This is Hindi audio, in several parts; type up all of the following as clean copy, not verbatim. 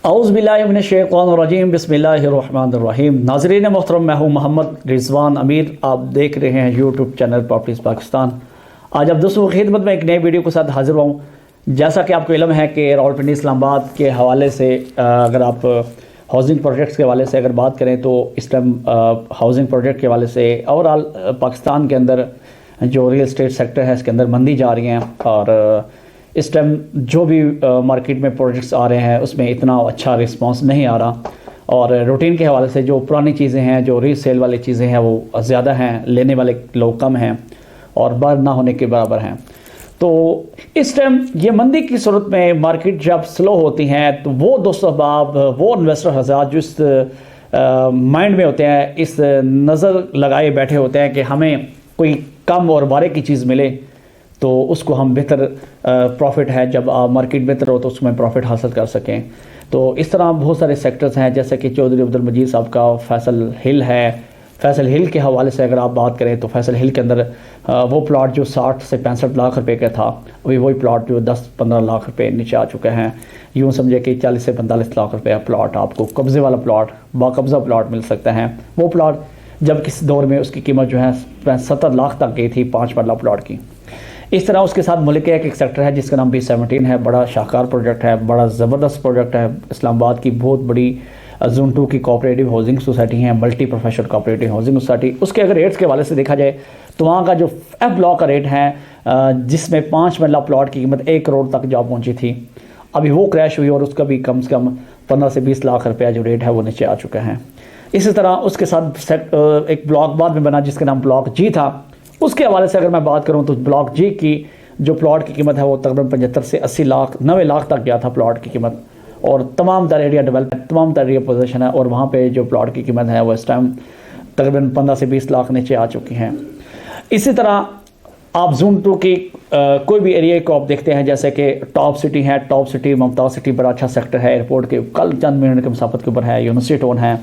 औज़ुबिल्लाहिमिनश्शैतानिर्रजीम बिस्मिल्लाहिर्रहमानिर्रहीम। नाज़रीन मोहतरम, मैं हूँ मोहम्मद रिजवान अमीर। आप देख रहे हैं यूट्यूब चैनल प्रॉपर्टीज़ पाकिस्तान। आज आप दोस्तों की खिदमत में एक नए वीडियो के साथ हाजिर हूँ। जैसा कि आपको इल्म है कि रावलपिंडी इस्लामाबाद के हवाले से अगर आप हाउसिंग प्रोजेक्ट्स के हवाले से अगर बात करें तो इस टाइम हाउसिंग प्रोजेक्ट के हवाले से ओवरऑल पाकिस्तान के अंदर जो रियल इस्टेट सेक्टर है इसके अंदर मंदी जा रही हैं और इस टाइम जो भी मार्केट में प्रोजेक्ट्स आ रहे हैं उसमें इतना अच्छा रिस्पांस नहीं आ रहा और रूटीन के हवाले से जो पुरानी चीज़ें हैं, जो रीसेल वाली चीज़ें हैं वो ज़्यादा हैं, लेने वाले लोग कम हैं और बार ना होने के बराबर हैं। तो इस टाइम ये मंदी की सूरत में मार्केट जब स्लो होती हैं तो वो दोस्तों अहबाब, वो इन्वेस्टर हज़रात जो इस माइंड में होते हैं, इस नज़र लगाए बैठे होते हैं कि हमें कोई कम और बारे की चीज़ मिले तो उसको हम बेहतर प्रॉफिट है, जब मार्केट बेहतर हो तो उसमें प्रॉफिट हासिल कर सकें। तो इस तरह बहुत सारे सेक्टर्स हैं, जैसे कि चौधरी अब्दुल मजीद साहब का फैसल हिल है। फैसल हिल के हवाले से अगर आप बात करें तो फैसल हिल के अंदर वो प्लॉट जो 60 से 65 लाख रुपए का था, अभी वही प्लॉट जो 10-15 लाख रुपए नीचे आ चुके हैं। यूँ समझे कि 40 से 45 लाख रुपए प्लॉट आपको कब्ज़े वाला प्लॉट, बाकब्ज़ा प्लॉट मिल सकता है। वो प्लॉट जब किस दौर में उसकी कीमत जो है 70 लाख तक गई थी 5 मरला प्लॉट की। इस तरह उसके साथ मुल्क का एक सेक्टर है जिसका नाम B17 है। बड़ा शाहकार प्रोजेक्ट है, बड़ा ज़बरदस्त प्रोजेक्ट है। इस्लामाबाद की बहुत बड़ी जोन 2 की कोऑपरेटिव हाउसिंग सोसाइटी है, multi professional cooperative housing society. उसके अगर रेट्स के हवाले से देखा जाए तो वहाँ का जो F ब्लॉक का रेट है, जिसमें 5 मरला प्लॉट की कीमत 1 करोड़ तक जा पहुँची थी, अभी वो क्रैश हुई और उसका भी कम से कम 15 से 20 लाख रुपया जो रेट है वो नीचे आ चुका है। इसी तरह उसके साथ एक ब्लॉक बाद में बना जिसका नाम ब्लॉक G था। उसके हवाले से अगर मैं बात करूं तो ब्लॉक G की जो प्लॉट की कीमत है वो तकरीबन 75 से 80 लाख 90 लाख तक गया था प्लॉट की कीमत, और तमाम तर एरिया डेवलप, तमाम तर एरिया पोजीशन है, और वहाँ पे जो प्लॉट की कीमत है वो इस टाइम तकरीबन 15 से 20 लाख नीचे आ चुकी हैं। इसी तरह आप जोन 2 की कोई भी एरिया को आप देखते हैं, जैसे कि टॉप सिटी है, टॉप सिटी मुमताज़ सिटी बड़ा अच्छा सेक्टर है, एयरपोर्ट के कल चंद मिनट के मुसाफत के ऊपर है। यूनिवर्सिटी टाउन है,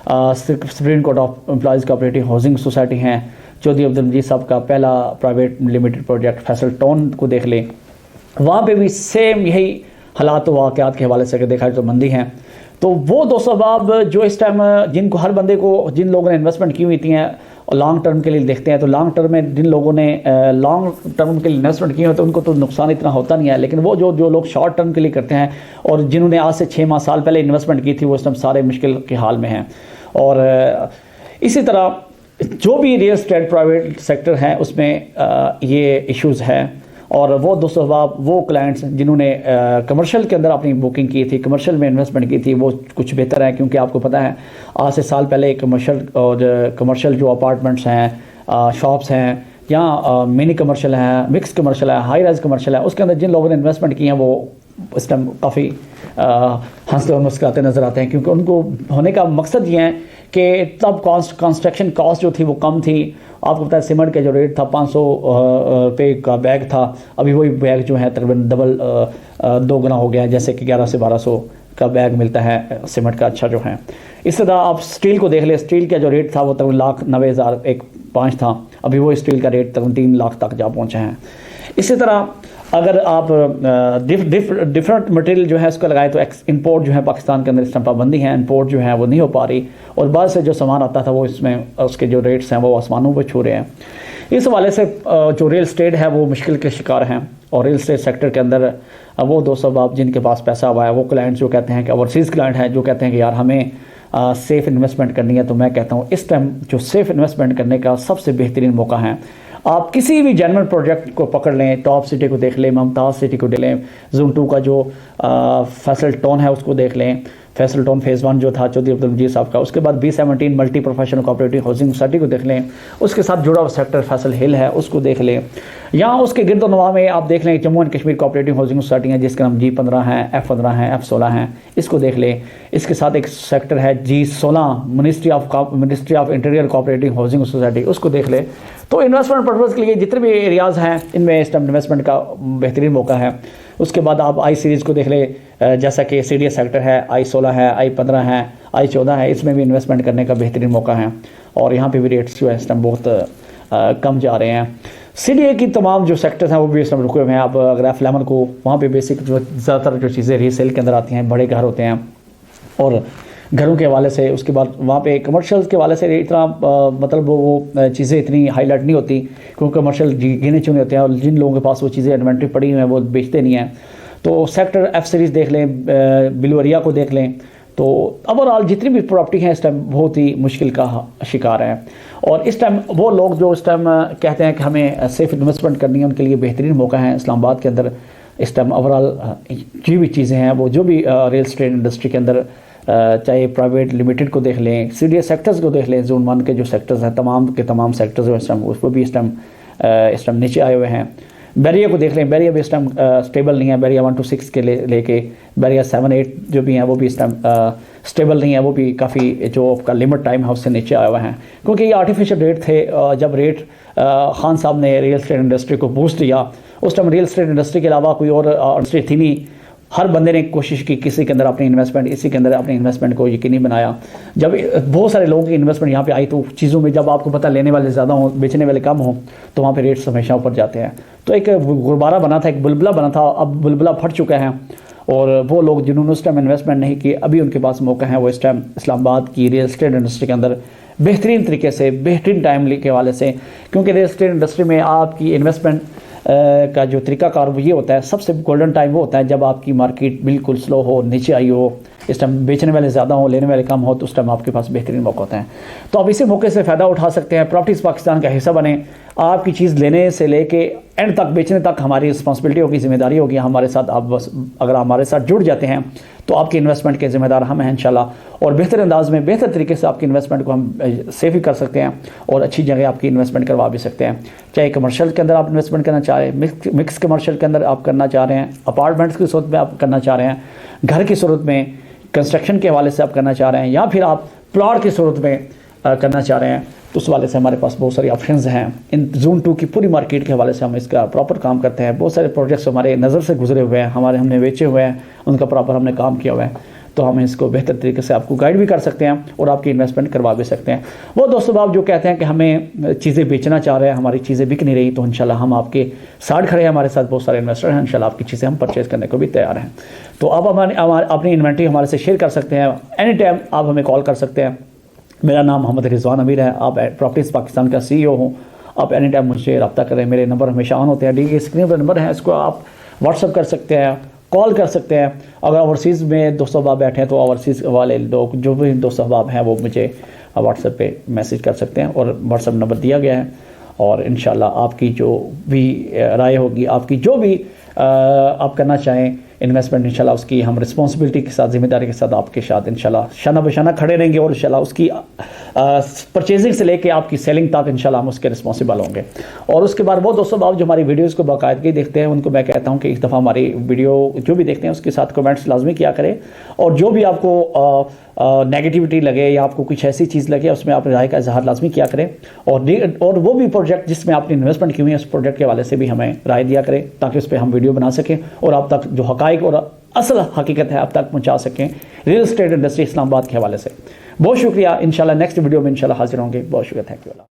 supreme court of employees cooperative housing society है। चौधरी अब्दुल मजीद साहब का पहला private limited project Faisal town को देख लें, वहाँ पे भी सेम यही हालात वाक़यात के हवाले से अगर देखा जाए तो मंदी हैं। तो वो दोस्तों अहबाब जो इस टाइम जिनको हर बंदे को, जिन लोगों ने इन्वेस्टमेंट की हुई थी हैं और लॉन्ग टर्म के लिए देखते हैं, तो लॉन्ग टर्म में जिन लोगों ने लॉन्ग टर्म के लिए इन्वेस्टमेंट किए हैं तो उनको तो नुकसान इतना होता नहीं है, लेकिन वो जो लोग शॉर्ट टर्म के लिए करते हैं और जिन्होंने आज से 6 साल पहले इन्वेस्टमेंट की थी वो इस टाइम सारे मुश्किल के हाल में हैं। और इसी तरह जो भी रियल एस्टेट प्राइवेट सेक्टर है उसमें ये इश्यूज़ है। और वो दोस्तों अहबाब, वो क्लाइंट्स जिन्होंने कमर्शियल के अंदर अपनी बुकिंग की थी, कमर्शियल में इन्वेस्टमेंट की थी, वो कुछ बेहतर है, क्योंकि आपको पता है आज से साल पहले कमर्शियल जो अपार्टमेंट्स हैं, शॉप्स हैं, या मिनी कमर्शियल है, मिक्स कमर्शियल है, हाई राइज कमर्शियल है, उसके अंदर जिन लोगों ने इन्वेस्टमेंट की है वो इस टाइम काफ़ी हंसते और मुस्कुराते नज़र आते हैं, क्योंकि उनको होने का मकसद ये है कि तब कंस्ट्रक्शन कॉस्ट जो थी वो कम थी। आपको पता है सीमेंट का जो रेट था 500 रुपये का बैग था, अभी वही बैग जो है तकरीबन डबल 2 गुना हो गया, जैसे कि 1100 से 1200 का बैग मिलता है सीमेंट का अच्छा जो है। इस तरह आप स्टील को देख ले, स्टील का जो रेट था वो तकरीबन 1,90,005 था, अभी वो स्टील का रेट तकरीबन 3 लाख तक जा पहुँचे हैं। इसी तरह अगर आप डिफरेंट मटेरियल जो है उसको लगाए तो इंपोर्ट जो है पाकिस्तान के अंदर इस टाइम पाबंदी है, इंपोर्ट जो है वो नहीं हो पा रही, और बाद से जो सामान आता था वो इसमें उसके जो रेट्स हैं वो आसमानों पर छू रहे हैं। इस हवाले से जो रियल इस्टेट है वो मुश्किल के शिकार हैं, और रियल इस्टेट सेक्टर के अंदर वो दोस्तों आप जिनके पास पैसा हुआ है, वो क्लाइंट्स जो कहते हैं कि ओवरसीज़ क्लाइंट हैं जो कहते हैं कि यार हमें सेफ़ इन्वेस्टमेंट करनी है, तो मैं कहता हूँ इस टाइम जो सेफ़ इन्वेस्टमेंट करने का सबसे बेहतरीन मौका है। आप किसी भी जेन्युइन प्रोजेक्ट को पकड़ लें, टॉप सिटी को देख लें, मुमताज़ सिटी को देख लें, जोन 2 का जो फैसल टाउन है उसको देख लें, फैसल टाउन फेज़ 1 जो था चौधरी अब्दुल मजीद साहब का, उसके बाद B17 multi professional cooperative housing society को देख लें, उसके साथ जुड़ा हुआ सेक्टर फैसल हिल है उसको देख लें, यहाँ उसके गिरदोनवा में आप देख लें Jammu and Kashmir cooperative housing society है जिसका नाम G15 है, F15 है, F16 है, इसको देख लें। इसके साथ एक सेक्टर है G16 ministry of interior cooperative housing society, उसको देख लें। तो इन्वेस्टमेंट पर्पज़ के लिए जितने भी एरियाज़ हैं इनमें इस टाइम इन्वेस्टमेंट का बेहतरीन मौका है। उसके बाद आप आई सीरीज़ को देख लें, जैसा कि CDS सेक्टर है, I16 है, I15 है, I14 है, इसमें भी इन्वेस्टमेंट करने का बेहतरीन मौका है, और यहाँ पे भी रेट्स जो है इस टाइम बहुत कम जा रहे हैं। CDA की तमाम जो सेक्टर्स हैं वो भी इस टाइम रुके हुए हैं। अब अगर F11 को, वहाँ पे बेसिक जो ज़्यादातर जो चीज़ें रीसेल के अंदर आती हैं, बड़े घर होते हैं, और घरों के हवाले से, उसके बाद वहाँ पे कमर्शियल्स के हवाले से इतना मतलब वो चीज़ें इतनी हाईलाइट नहीं होती, क्योंकि कमर्शियल गिने चुने होते हैं और जिन लोगों के पास वो चीज़ें इन्वेंट्री पड़ी हुई हैं वो बेचते नहीं हैं। तो सेक्टर F सीरीज़ देख लें, ब्लू एरिया को देख लें, तो ओवरऑल जितनी भी प्रॉपर्टी हैं इस टाइम बहुत ही मुश्किल का शिकार हैं। और इस टाइम वो लोग जो इस टाइम कहते हैं कि हमें सेफ इन्वेस्टमेंट करनी है, उनके लिए बेहतरीन मौका है इस्लामाबाद के अंदर। इस टाइम ओवरऑल जो भी चीज़ें हैं वो जो भी रियल एस्टेट इंडस्ट्री के अंदर, चाहे प्राइवेट लिमिटेड को देख लें, सीडीएस सेक्टर्स को देख लें, जोन 1 के जो सेक्टर्स हैं तमाम के तमाम सेक्टर्स हैं इस टाइम, उसको भी इस टाइम नीचे आए हुए हैं। बैरिया को देख लें, बैरिया भी इस टाइम स्टेबल नहीं है, बैरिया 1 to 6 के लेके बैरिया 7-8 जो भी हैं वो भी इस टाइम स्टेबल नहीं है, वो भी काफ़ी जो आपका लिमिट टाइम है उससे नीचे आए हुए हैं, क्योंकि ये आर्टिफिशियल रेट थे। जब रेट खान साहब ने रियल एस्टेट इंडस्ट्री को बूस्ट दिया, उस टाइम रियल एस्टेट इंडस्ट्री के अलावा कोई और इंडस्ट्री थी नहीं। हर बंदे ने कोशिश की किसी के अंदर अपनी इन्वेस्टमेंट, इसी के अंदर अपनी इन्वेस्टमेंट को यकीनी बनाया। जब बहुत सारे लोगों की इन्वेस्टमेंट यहाँ पे आई तो चीज़ों में जब आपको पता लेने वाले ज़्यादा हों, बेचने वाले कम हों, तो वहाँ पे रेट्स हमेशा ऊपर जाते हैं। तो एक गुब्बारा बना था, एक बुलबुला बना था, अब बुलबुला फट चुका है। और वो लोग जिन्होंने उस टाइम इन्वेस्टमेंट नहीं की, अभी उनके पास मौका है, वो इस टाइम इस्लामाबाद की रियल एस्टेट इंडस्ट्री के अंदर बेहतरीन तरीके से, बेहतरीन टाइम के हवाले से, क्योंकि रियल एस्टेट इंडस्ट्री में आपकी इन्वेस्टमेंट का जो तरीकाकार वो ये होता है, सबसे गोल्डन टाइम वो होता है जब आपकी मार्केट बिल्कुल स्लो हो, नीचे आई हो, इस टाइम बेचने वाले ज़्यादा हो, लेने वाले कम हो, तो उस टाइम आपके पास बेहतरीन मौका होता है। तो आप इसी मौके से फ़ायदा उठा सकते हैं। प्रॉपर्टीज़ पाकिस्तान का हिस्सा बने, आपकी चीज़ लेने से लेके एंड तक बेचने तक हमारी रिस्पॉन्सिबिलिटी होगी, जिम्मेदारी होगी हमारे साथ। आप बस अगर हमारे साथ जुड़ जाते हैं तो आपकी इन्वेस्टमेंट के ज़िम्मेदार हम हैं इंशाल्लाह, और बेहतर अंदाज में, बेहतर तरीके से आपकी इन्वेस्टमेंट को हम सेव भी कर सकते हैं और अच्छी जगह आपकी इन्वेस्टमेंट करवा भी सकते हैं। चाहे कमर्शियल के अंदर आप इन्वेस्टमेंट करना चाह रहे हैं, मिक्स कमर्शियल के अंदर आप करना चाह रहे हैं, अपार्टमेंट्स की सूरत में आप करना चाह रहे हैं, घर की सूरत में कंस्ट्रक्शन के हवाले से आप करना चाह रहे हैं, या फिर आप प्लॉट की सूरत में करना चाह रहे हैं, तो उस हवाले से हमारे पास बहुत सारी ऑप्शंस हैं। इन जोन 2 की पूरी मार्केट के हवाले से हम इसका प्रॉपर काम करते हैं। बहुत सारे प्रोजेक्ट्स हमारे नज़र से गुजरे हुए हैं, हमने बेचे हुए हैं, उनका प्रॉपर हमने काम किया हुआ है, तो हम इसको बेहतर तरीके से आपको गाइड भी कर सकते हैं और आपकी इन्वेस्टमेंट करवा भी सकते हैं। वो दोस्तों आप जो कहते हैं कि हमें चीज़ें बेचना चाह रहे हैं, हमारी चीज़ें बिक नहीं रही, तो इंशाल्लाह हम आपके साथ खड़े हैं, हमारे साथ बहुत सारे इन्वेस्टर हैं, इंशाल्लाह आपकी चीज़ें हम परचेज़ करने को भी तैयार हैं। तो आप अपनी इन्वेंट्री हमारे से शेयर कर सकते हैं, एनी टाइम आप हमें कॉल कर सकते हैं। मेरा नाम मोहम्मद रिजवान अमीर है, आप प्रॉपर्टीज़ पाकिस्तान का CEO हूँ। आप एनी टाइम मुझसे रब्ता करें, मेरे नंबर हमेशा ऑन होते हैं, डी स्क्रीन पर नंबर है, इसको आप व्हाट्सअप कर सकते हैं, कॉल कर सकते हैं। अगर ओवरसीज़ में दोस्त अहबाब बैठे हैं तो ओवरसीज़ वाले लोग जो भी दोस्त अहबाब हैं वो मुझे व्हाट्सएप पे मैसेज कर सकते हैं, और व्हाट्सएप नंबर दिया गया है। और इंशाल्लाह आपकी जो भी राय होगी, आपकी जो भी आप करना चाहें इन्वेस्टमेंट, इंशाल्लाह उसकी हम रिस्पॉन्सिबिलिटी के साथ, जिम्मेदारी के साथ आपके साथ इंशाल्लाह शाना बशाना खड़े रहेंगे, और इंशाल्लाह उसकी परचेजिंग से लेके आपकी सेलिंग तक इंशाल्लाह हम उसके रिस्पॉन्सिबल होंगे। और उसके बाद वो दोस्तों आप जो हमारी वीडियोज़ को बाकायदगी देखते हैं, उनको मैं कहता हूँ कि एक दफ़ा हमारी वीडियो जो भी देखते हैं उसके साथ कमेंट्स लाजमी किया करें, और जो भी आपको नेगेटिविटी लगे या आपको कुछ ऐसी चीज़ लगे उसमें आप राय का इजहार लाजमी किया करें, और वो भी प्रोजेक्ट जिसमें आपने इन्वेस्टमेंट की हुई है उस प्रोजेक्ट के हवाले से भी हमें राय दिया करें, ताकि उस पर हम वीडियो बना सकें और आप तक जो हक़ाइक़ और असल हकीकत है आप तक पहुँचा सकें रियल एस्टेट इंडस्ट्री इस्लामाबाद के हवाले से। बहुत शुक्रिया, इंशाल्लाह नेक्स्ट वीडियो में इंशाल्लाह हाजिर होंगे। बहुत शुक्रिया, थैंक यू।